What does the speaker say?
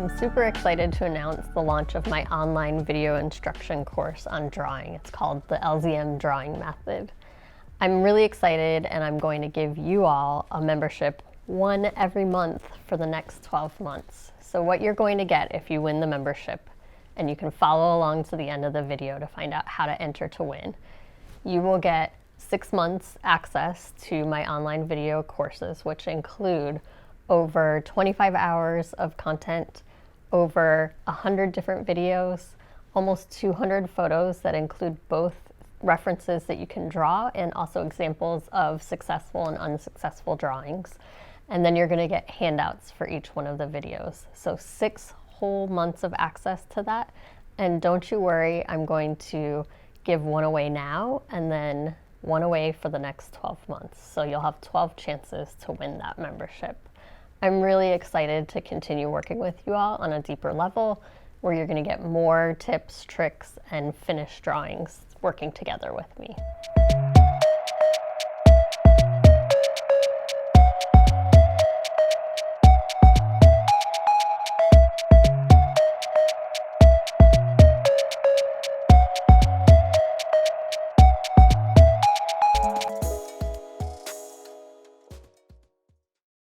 I'm super excited to announce the launch of my online video instruction course on drawing. It's called the LZM Drawing Method. I'm really excited, and I'm going to give you all a membership, one every month for the next 12 months. So what you're going to get if you win the membership, and you can follow along to the end of the video to find out how to enter to win, you will get 6 months access to my online video courses, which include over 25 hours of content, over 100 different videos, almost 200 photos that include both references that you can draw and also examples of successful and unsuccessful drawings. And then you're going to get handouts for each one of the videos. So 6 whole months of access to that. And don't you worry, I'm going to give one away now and then one away for the next 12 months. So you'll have 12 chances to win that membership. I'm really excited to continue working with you all on a deeper level, where you're going to get more tips, tricks, and finished drawings working together with me.